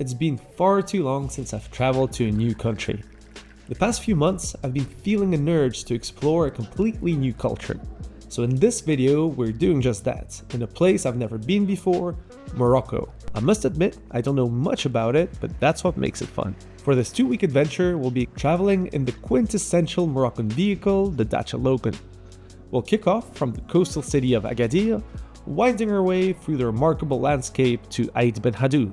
It's been far too long since I've traveled to a new country. The past few months, I've been feeling an urge to explore a completely new culture. So in this video, we're doing just that, in a place I've never been before, Morocco. I must admit, I don't know much about it, but that's what makes it fun. For this 2-week adventure, we'll be traveling in the quintessential Moroccan vehicle, the Dacia Logan. We'll kick off from the coastal city of Agadir, winding our way through the remarkable landscape to Ait Ben Haddou,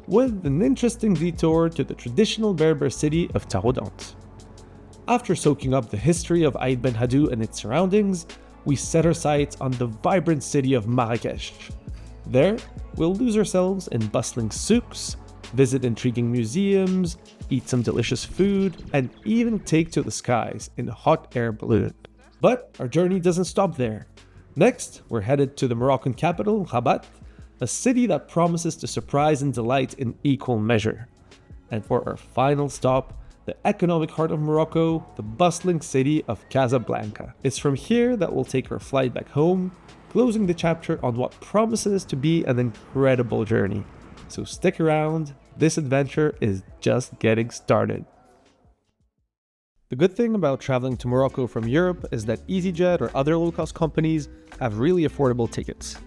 with an interesting detour to the traditional Berber city of Taroudant. After soaking up the history of Ait Ben Haddou and its surroundings, we set our sights on the vibrant city of Marrakesh. There, we'll lose ourselves in bustling souks, visit intriguing museums, eat some delicious food, and even take to the skies in a hot air balloon. But our journey doesn't stop there. Next, we're headed to the Moroccan capital, Rabat, a city that promises to surprise and delight in equal measure. And for our final stop, the economic heart of Morocco, the bustling city of Casablanca. It's from here that we'll take our flight back home, closing the chapter on what promises to be an incredible journey. So stick around, this adventure is just getting started. The good thing about traveling to Morocco from Europe is that EasyJet or other low-cost companies have really affordable tickets.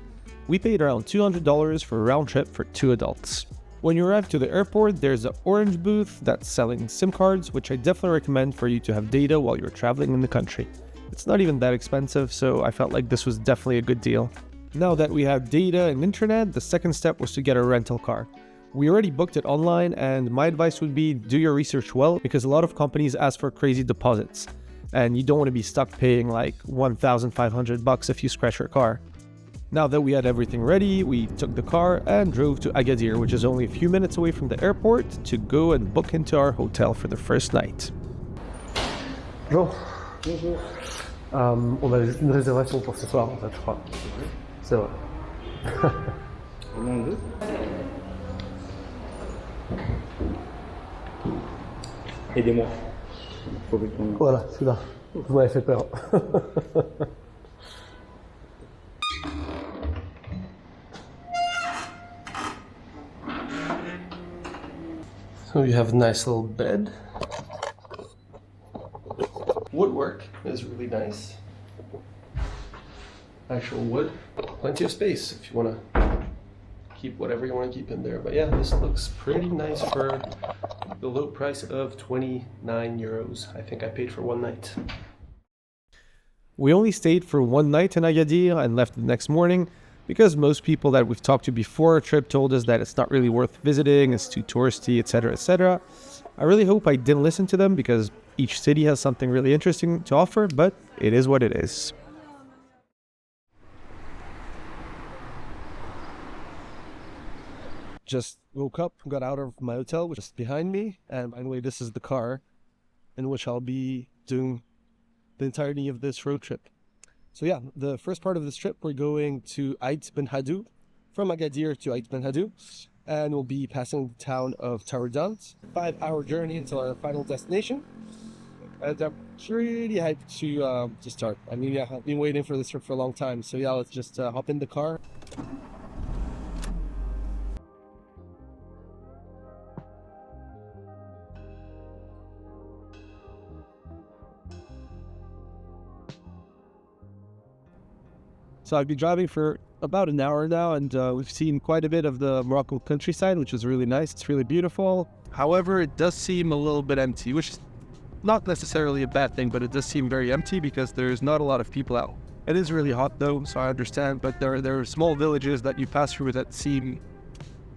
We paid around $200 for a round trip for 2 adults. When you arrive to the airport, there's an orange booth that's selling SIM cards, which I definitely recommend for you to have data while you're traveling in the country. It's not even that expensive, so I felt like this was definitely a good deal. Now that we have data and internet, the second step was to get a rental car. We already booked it online, and my advice would be do your research well, because a lot of companies ask for crazy deposits, and you don't want to be stuck paying like $1,500 if you scratch your car. Now that we had everything ready, we took the car and drove to Agadir, which is only a few minutes away from the airport, to go and book into our hotel for the first night. Bonjour. Bonjour. On a juste une réservation pour ce soir, en fait, je crois. C'est vrai. Aidez-moi. Voilà, celui-là. Vous m'avez fait peur. So you have a nice little bed. Woodwork is really nice. Actual wood. Plenty of space if you want to keep whatever you want to keep in there. But yeah, this looks pretty nice for the low price of 29 euros. I think I paid for 1 night. We only stayed for 1 night in Agadir and left the next morning because most people that we've talked to before our trip told us that it's not really worth visiting, it's too touristy, etc., etc. I really hope I didn't listen to them because each city has something really interesting to offer, but it is what it is. Just woke up, got out of my hotel, which is behind me, and by the way, this is the car in which I'll be doing the entirety of this road trip. So yeah, the first part of this trip, we're going to Ait Ben Haddou, from Agadir to Ait Ben Haddou, and we'll be passing the town of Taroudant. 5-hour journey until our final destination, and I'm pretty hyped to start. I mean, yeah, I've been waiting for this trip for a long time, so yeah, let's just hop in the car. So I've been driving for about an hour now, and we've seen quite a bit of the Moroccan countryside, which is really nice. It's really beautiful. However, it does seem a little bit empty, which is not necessarily a bad thing, but it does seem very empty because there's not a lot of people out. It is really hot though, so I understand, but there are small villages that you pass through that seem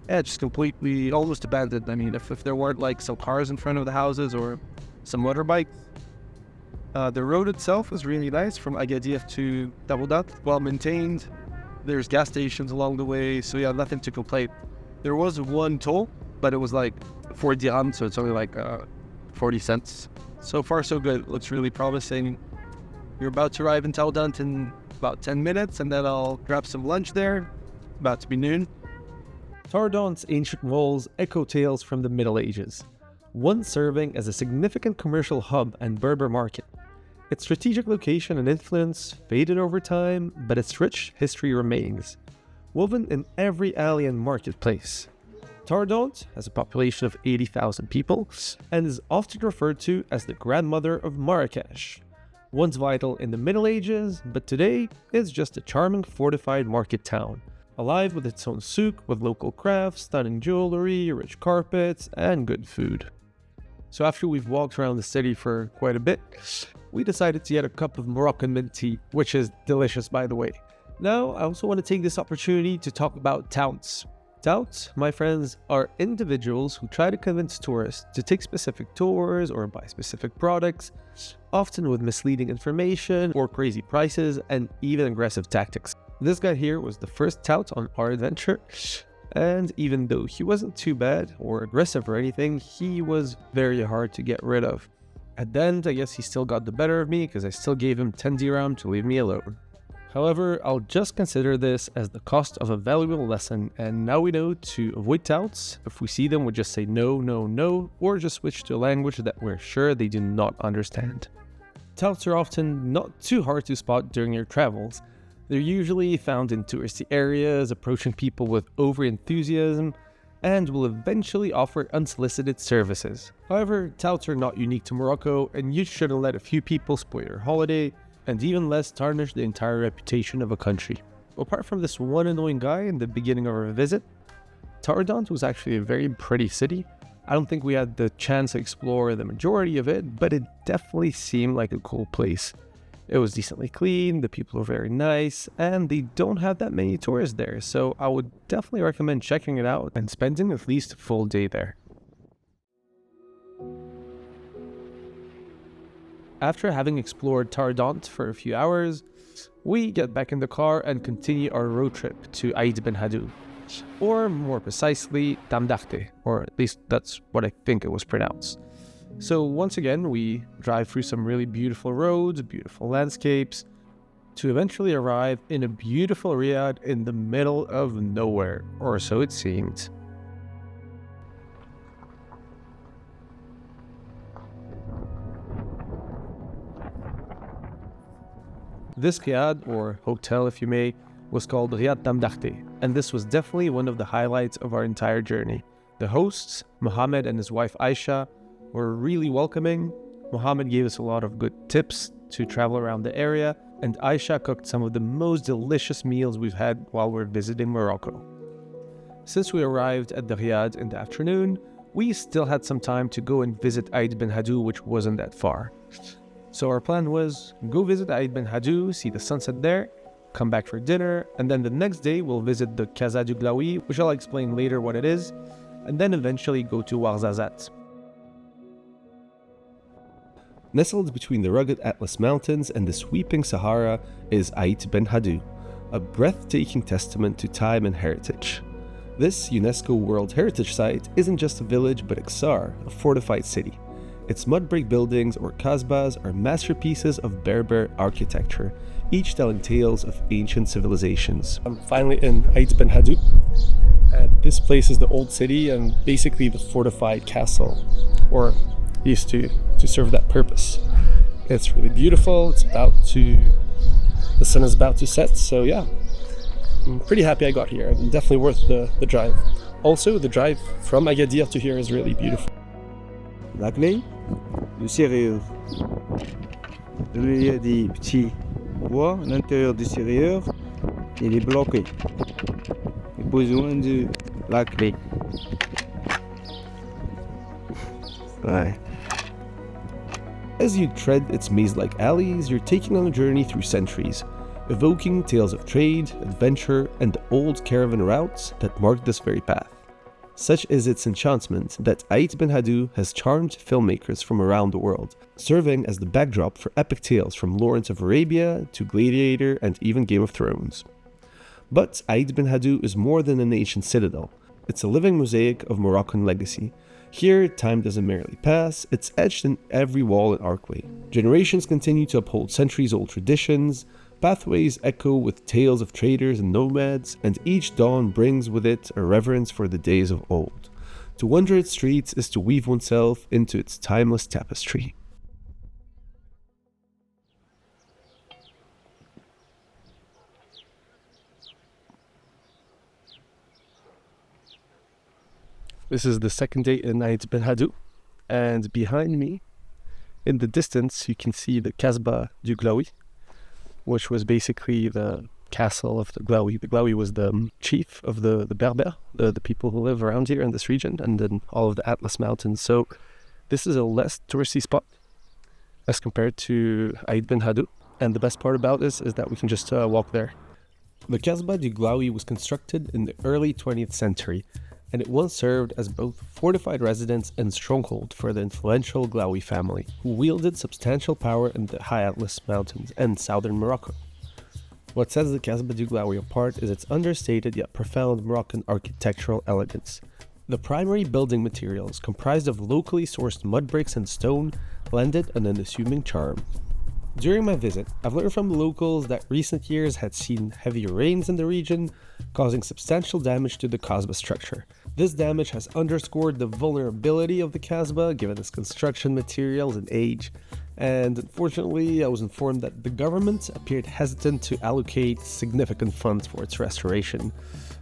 just completely almost abandoned. I mean, if there weren't like some cars in front of the houses or some motorbikes. The road itself is really nice from Agadir to Taroudant, well maintained. There's gas stations along the way, so yeah, nothing to complain. There was one toll, but it was like 4 dirhams, so it's only like 40 cents. So far so good, looks really promising. We're about to arrive in Taroudant in about 10 minutes, and then I'll grab some lunch there, about to be noon. Taroudant's ancient walls echo tales from the Middle Ages, once serving as a significant commercial hub and Berber market. Its strategic location and influence faded over time, but its rich history remains, woven in every alley and marketplace. Taroudant has a population of 80,000 people and is often referred to as the grandmother of Marrakesh. Once vital in the Middle Ages, but today it's just a charming fortified market town, alive with its own souk with local crafts, stunning jewelry, rich carpets, and good food. So after we've walked around the city for quite a bit, we decided to get a cup of Moroccan mint tea, which is delicious by the way. Now, I also want to take this opportunity to talk about touts. Touts, my friends, are individuals who try to convince tourists to take specific tours or buy specific products, often with misleading information or crazy prices and even aggressive tactics. This guy here was the first tout on our adventure, and even though he wasn't too bad or aggressive or anything, he was very hard to get rid of. At the end, I guess he still got the better of me because I still gave him 10 dirham to leave me alone. However, I'll just consider this as the cost of a valuable lesson, and now we know to avoid touts. If we see them, we just say no, no, no, or just switch to a language that we're sure they do not understand. Touts are often not too hard to spot during your travels. They're usually found in touristy areas, approaching people with over-enthusiasm, and will eventually offer unsolicited services. However, touts are not unique to Morocco, and you shouldn't let a few people spoil your holiday, and even less tarnish the entire reputation of a country. Apart from this one annoying guy in the beginning of our visit, Taroudant was actually a very pretty city. I don't think we had the chance to explore the majority of it, but it definitely seemed like a cool place. It was decently clean, the people were very nice, and they don't have that many tourists there, so I would definitely recommend checking it out and spending at least a full day there. After having explored Taroudant for a few hours, we get back in the car and continue our road trip to Ait Ben Haddou, or more precisely, Taroudant, or at least that's what I think it was pronounced. So once again, we drive through some really beautiful roads, beautiful landscapes, to eventually arrive in a beautiful riad in the middle of nowhere, or so it seemed. This riad, or hotel if you may, was called Riad Taroudant, and this was definitely one of the highlights of our entire journey. The hosts, Mohammed and his wife Aisha, were really welcoming. Mohammed gave us a lot of good tips to travel around the area, and Aisha cooked some of the most delicious meals we've had while we're visiting Morocco. Since we arrived at the riad in the afternoon, we still had some time to go and visit Ait Ben Haddou, which wasn't that far. So our plan was go visit Ait Ben Haddou, see the sunset there, come back for dinner, and then the next day we'll visit the Casa du Glaoui, which I'll explain later what it is, and then eventually go to Ouarzazate. Nestled between the rugged Atlas Mountains and the sweeping Sahara is Ait Ben Haddou, a breathtaking testament to time and heritage. This UNESCO World Heritage site isn't just a village but ksar, a fortified city. Its mud brick buildings, or kasbahs, are masterpieces of Berber architecture, each telling tales of ancient civilizations. I'm finally in Ait Ben Haddou, and this place is the old city and basically the fortified castle, or used to serve that purpose. It's really beautiful. The sun is about to set, so yeah, I'm pretty happy I got here, and definitely worth the drive. Also, the drive from Agadir to here is really beautiful. La clé de serrure. Il y a des petits bois à l'intérieur du serrure. Il est bloqué. Il a besoin de la clé. Ouais. As you tread its maze-like alleys, you're taken on a journey through centuries, evoking tales of trade, adventure, and the old caravan routes that marked this very path. Such is its enchantment that Ait Ben Haddou has charmed filmmakers from around the world, serving as the backdrop for epic tales from Lawrence of Arabia to Gladiator and even Game of Thrones. But Ait Ben Haddou is more than an ancient citadel. It's a living mosaic of Moroccan legacy. Here, time doesn't merely pass, it's etched in every wall and archway. Generations continue to uphold centuries-old traditions, pathways echo with tales of traders and nomads, and each dawn brings with it a reverence for the days of old. To wander its streets is to weave oneself into its timeless tapestry. This is the second day in Ait Ben Haddou, and behind me, in the distance, you can see the Casbah du Glaoui, which was basically the castle of the Glaoui. The Glaoui was the chief of the Berber, the people who live around here in this region, and then all of the Atlas Mountains. So this is a less touristy spot as compared to Ait Ben Haddou. And the best part about this is that we can just walk there. The Casbah du Glaoui was constructed in the early 20th century, and it once served as both fortified residence and stronghold for the influential Glaoui family, who wielded substantial power in the High Atlas Mountains and southern Morocco. What sets the Casbah du Glaoui apart is its understated yet profound Moroccan architectural elegance. The primary building materials, comprised of locally sourced mud bricks and stone, lended an unassuming charm. During my visit, I've learned from locals that recent years had seen heavy rains in the region, causing substantial damage to the Casbah structure. This damage has underscored the vulnerability of the Casbah given its construction materials and age, and unfortunately I was informed that the government appeared hesitant to allocate significant funds for its restoration,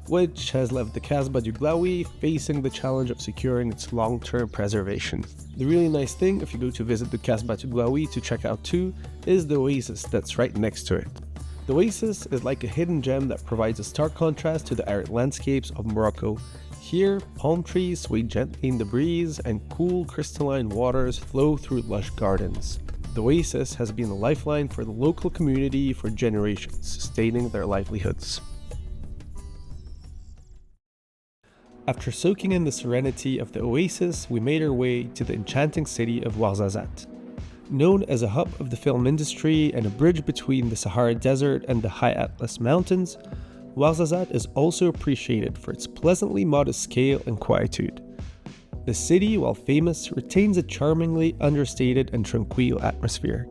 which has left the Casbah du Glaoui facing the challenge of securing its long-term preservation. The really nice thing, if you go to visit the Casbah du Glaoui to check out too, is the oasis that's right next to it. The oasis is like a hidden gem that provides a stark contrast to the arid landscapes of Morocco. Here, palm trees sway gently in the breeze and cool crystalline waters flow through lush gardens. The oasis has been a lifeline for the local community for generations, sustaining their livelihoods. After soaking in the serenity of the oasis, we made our way to the enchanting city of Ouarzazate. Known as a hub of the film industry and a bridge between the Sahara Desert and the High Atlas Mountains, Ouarzazate is also appreciated for its pleasantly modest scale and quietude. The city, while famous, retains a charmingly understated and tranquil atmosphere,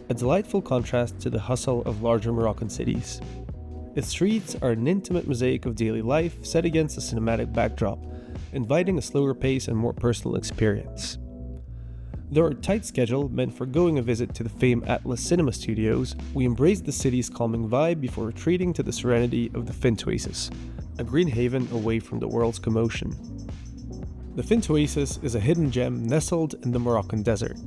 a delightful contrast to the hustle of larger Moroccan cities. Its streets are an intimate mosaic of daily life set against a cinematic backdrop, inviting a slower pace and more personal experience. Though our tight schedule meant forgoing a visit to the famed Atlas Cinema Studios, we embraced the city's calming vibe before retreating to the serenity of the Fint Oasis, a green haven away from the world's commotion. The Fint Oasis is a hidden gem nestled in the Moroccan desert.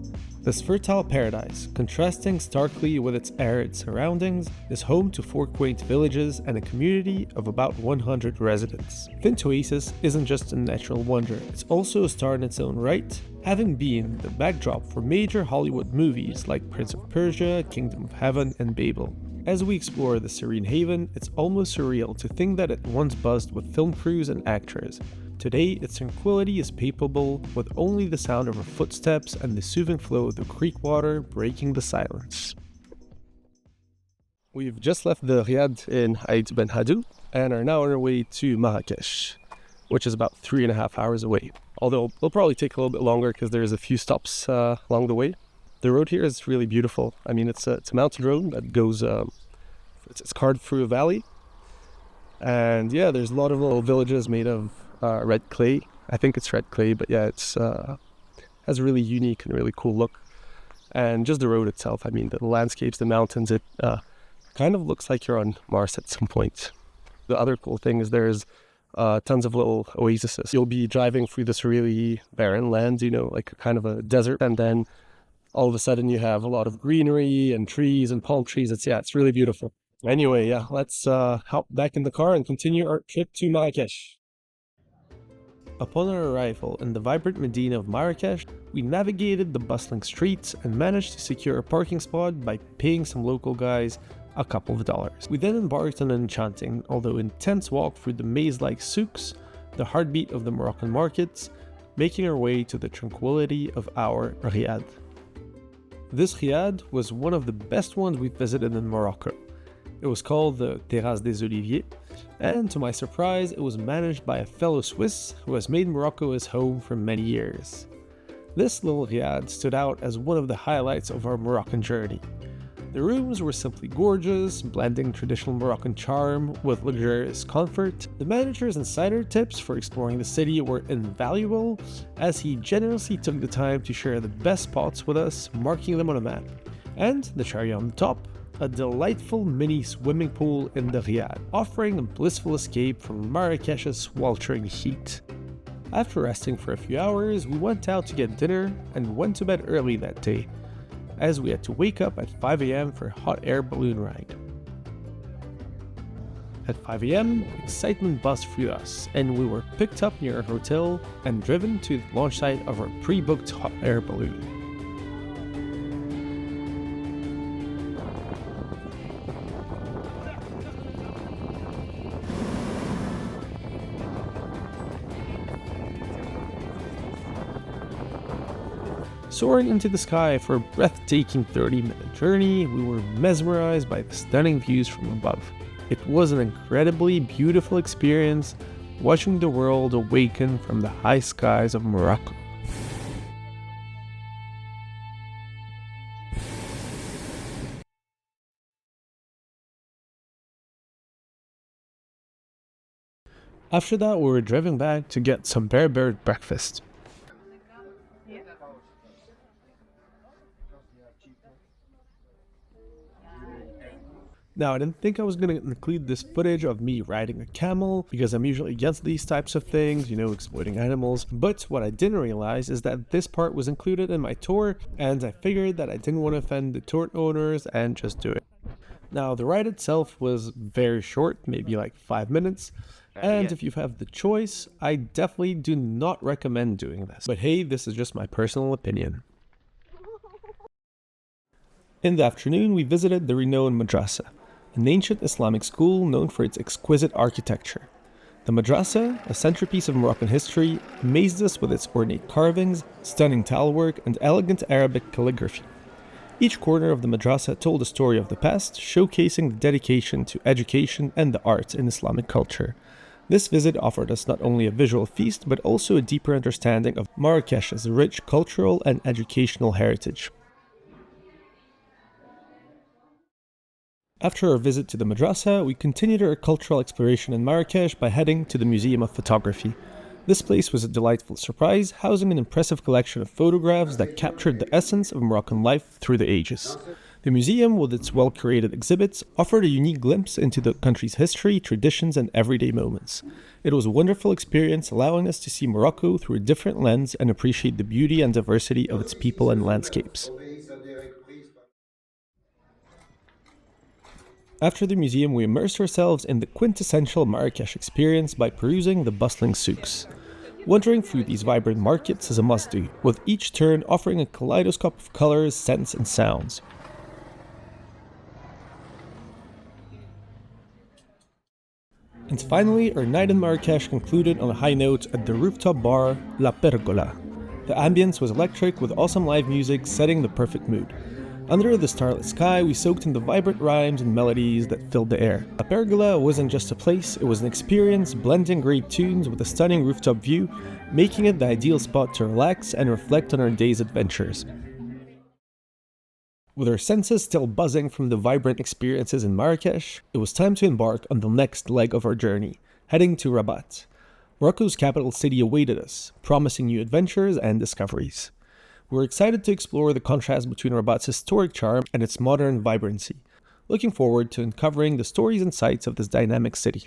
This fertile paradise, contrasting starkly with its arid surroundings, is home to 4 quaint villages and a community of about 100 residents. Fint Oasis isn't just a natural wonder, it's also a star in its own right, having been the backdrop for major Hollywood movies like Prince of Persia, Kingdom of Heaven, and Babel. As we explore the serene haven, it's almost surreal to think that it once buzzed with film crews and actors. Today, its tranquility is palpable with only the sound of our footsteps and the soothing flow of the creek water breaking the silence. We've just left the riad in Ait Ben Haddou and are now on our way to Marrakesh, which is about 3.5 hours away. Although it'll probably take a little bit longer because there's a few stops along the way. The road here is really beautiful. I mean, it's a mountain road that goes, it's carved through a valley. And yeah, there's a lot of little villages made of red clay. I think it's red clay, but yeah, it's has a really unique and really cool look. And just the road itself, I mean, the landscapes, the mountains, it kind of looks like you're on Mars at some point. The other cool thing is there's tons of little oases. You'll be driving through this really barren land, you know, like kind of a desert, and then all of a sudden you have a lot of greenery and trees and palm trees. It's really beautiful. Anyway, yeah, let's hop back in the car and continue our trip to Marrakesh. Upon our arrival in the vibrant Medina of Marrakesh, we navigated the bustling streets and managed to secure a parking spot by paying some local guys a couple of dollars. We then embarked on an enchanting, although intense walk through the maze-like souks, the heartbeat of the Moroccan markets, making our way to the tranquility of our riad. This riad was one of the best ones we've visited in Morocco. It was called the Terrasse des Oliviers, and to my surprise, it was managed by a fellow Swiss who has made Morocco his home for many years. This little riad stood out as one of the highlights of our Moroccan journey. The rooms were simply gorgeous, blending traditional Moroccan charm with luxurious comfort. The manager's insider tips for exploring the city were invaluable, as he generously took the time to share the best spots with us, marking them on a map. And the cherry on the top, a delightful mini swimming pool in the riad, offering a blissful escape from Marrakesh's sweltering heat. After resting for a few hours, we went out to get dinner and went to bed early that day, as we had to wake up at 5 a.m. for a hot air balloon ride. At 5 a.m., excitement buzzed through us, and we were picked up near our hotel and driven to the launch site of our pre-booked hot air balloon. Soaring into the sky for a breathtaking 30-minute journey, we were mesmerized by the stunning views from above. It was an incredibly beautiful experience, watching the world awaken from the high skies of Morocco. After that, we were driven back to get some Berber breakfast. Now, I didn't think I was going to include this footage of me riding a camel, because I'm usually against these types of things, exploiting animals. But what I didn't realize is that this part was included in my tour, and I figured that I didn't want to offend the tour owners and just do it. Now, the ride itself was very short, maybe like 5 minutes. And if you have the choice, I definitely do not recommend doing this. But hey, this is just my personal opinion. In the afternoon, we visited the renowned madrasa, an ancient Islamic school known for its exquisite architecture. The madrasa, a centerpiece of Moroccan history, amazed us with its ornate carvings, stunning tile work, and elegant Arabic calligraphy. Each corner of the madrasa told a story of the past, showcasing the dedication to education and the arts in Islamic culture. This visit offered us not only a visual feast, but also a deeper understanding of Marrakesh's rich cultural and educational heritage. After our visit to the madrasa, we continued our cultural exploration in Marrakesh by heading to the Museum of Photography. This place was a delightful surprise, housing an impressive collection of photographs that captured the essence of Moroccan life through the ages. The museum, with its well-curated exhibits, offered a unique glimpse into the country's history, traditions, and everyday moments. It was a wonderful experience, allowing us to see Morocco through a different lens and appreciate the beauty and diversity of its people and landscapes. After the museum, we immersed ourselves in the quintessential Marrakesh experience by perusing the bustling souks. Wandering through these vibrant markets is a must-do, with each turn offering a kaleidoscope of colors, scents, and sounds. And finally, our night in Marrakesh concluded on a high note at the rooftop bar La Pergola. The ambience was electric, with awesome live music setting the perfect mood. Under the starlit sky, we soaked in the vibrant rhymes and melodies that filled the air. La Pergola wasn't just a place, it was an experience, blending great tunes with a stunning rooftop view, making it the ideal spot to relax and reflect on our day's adventures. With our senses still buzzing from the vibrant experiences in Marrakesh, it was time to embark on the next leg of our journey, heading to Rabat. Morocco's capital city awaited us, promising new adventures and discoveries. We were excited to explore the contrast between Rabat's historic charm and its modern vibrancy, looking forward to uncovering the stories and sights of this dynamic city.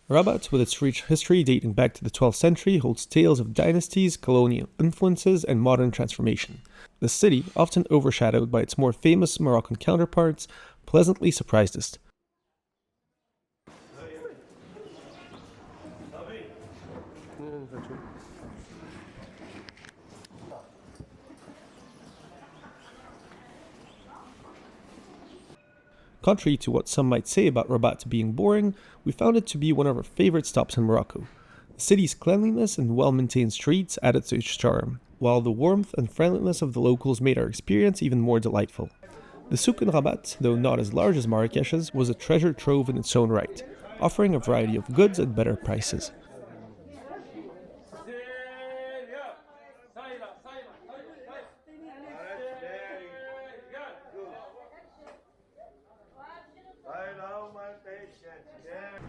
Rabat, with its rich history dating back to the 12th century, holds tales of dynasties, colonial influences, and modern transformation. The city, often overshadowed by its more famous Moroccan counterparts, pleasantly surprised us. Contrary to what some might say about Rabat being boring, we found it to be one of our favorite stops in Morocco. The city's cleanliness and well-maintained streets added to its charm, while the warmth and friendliness of the locals made our experience even more delightful. The souk in Rabat, though not as large as Marrakesh's, was a treasure trove in its own right, offering a variety of goods at better prices.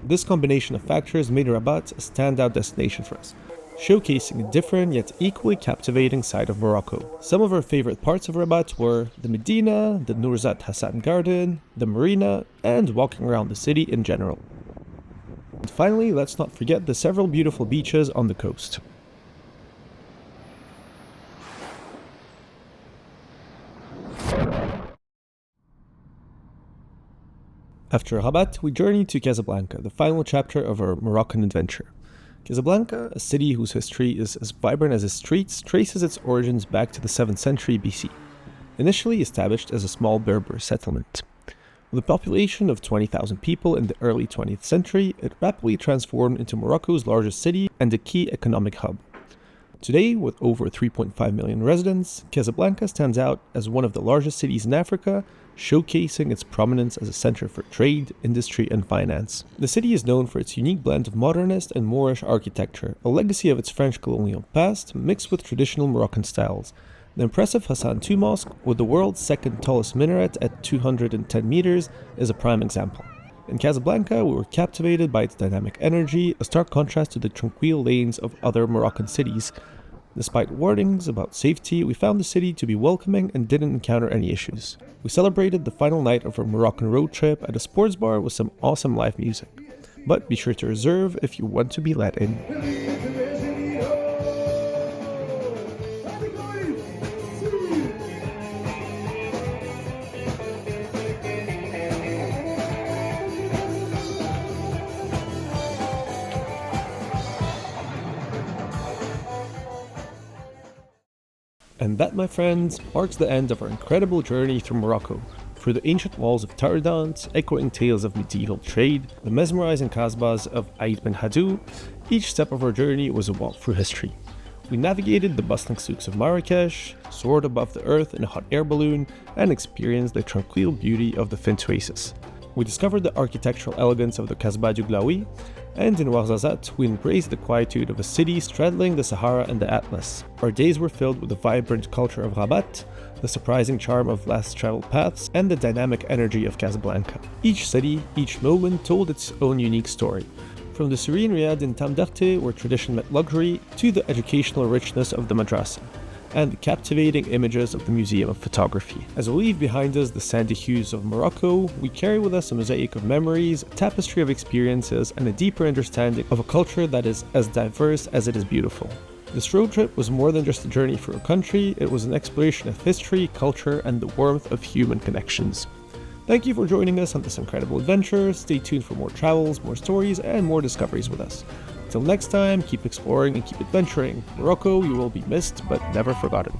This combination of factors made Rabat a standout destination for us, showcasing a different yet equally captivating side of Morocco. Some of our favorite parts of Rabat were the Medina, the Nourzat Hassan Garden, the marina, and walking around the city in general. And finally, let's not forget the several beautiful beaches on the coast. After Rabat, we journeyed to Casablanca, the final chapter of our Moroccan adventure. Casablanca, a city whose history is as vibrant as its streets, traces its origins back to the 7th century BC. Initially established as a small Berber settlement. With a population of 20,000 people in the early 20th century, it rapidly transformed into Morocco's largest city and a key economic hub. Today, with over 3.5 million residents, Casablanca stands out as one of the largest cities in Africa, showcasing its prominence as a center for trade, industry, and finance. The city is known for its unique blend of modernist and Moorish architecture, a legacy of its French colonial past mixed with traditional Moroccan styles. The impressive Hassan II Mosque, with the world's second tallest minaret at 210 meters, is a prime example. In Casablanca, we were captivated by its dynamic energy, a stark contrast to the tranquil lanes of other Moroccan cities. Despite warnings about safety, we found the city to be welcoming and didn't encounter any issues. We celebrated the final night of our Moroccan road trip at a sports bar with some awesome live music. But be sure to reserve if you want to be let in. And that, my friends, marks the end of our incredible journey through Morocco, through the ancient walls of Taroudant, echoing tales of medieval trade, the mesmerizing Kasbahs of Ait Ben Haddou. Each step of our journey was a walk through history. We navigated the bustling souks of Marrakesh, soared above the earth in a hot air balloon, and experienced the tranquil beauty of the Fint Oasis. We discovered the architectural elegance of the Kasbah du Glaoui, and in Ouarzazate, we embraced the quietude of a city straddling the Sahara and the Atlas. Our days were filled with the vibrant culture of Rabat, the surprising charm of less traveled paths, and the dynamic energy of Casablanca. Each city, each moment told its own unique story. From the serene riad in Tamdarte, where tradition met luxury, to the educational richness of the madrasa, and the captivating images of the Museum of Photography. As we leave behind us the sandy hues of Morocco, we carry with us a mosaic of memories, a tapestry of experiences, and a deeper understanding of a culture that is as diverse as it is beautiful. This road trip was more than just a journey through a country, it was an exploration of history, culture, and the warmth of human connections. Thank you for joining us on this incredible adventure. Stay tuned for more travels, more stories, and more discoveries with us. Until next time, keep exploring and keep adventuring. Morocco, you will be missed, but never forgotten.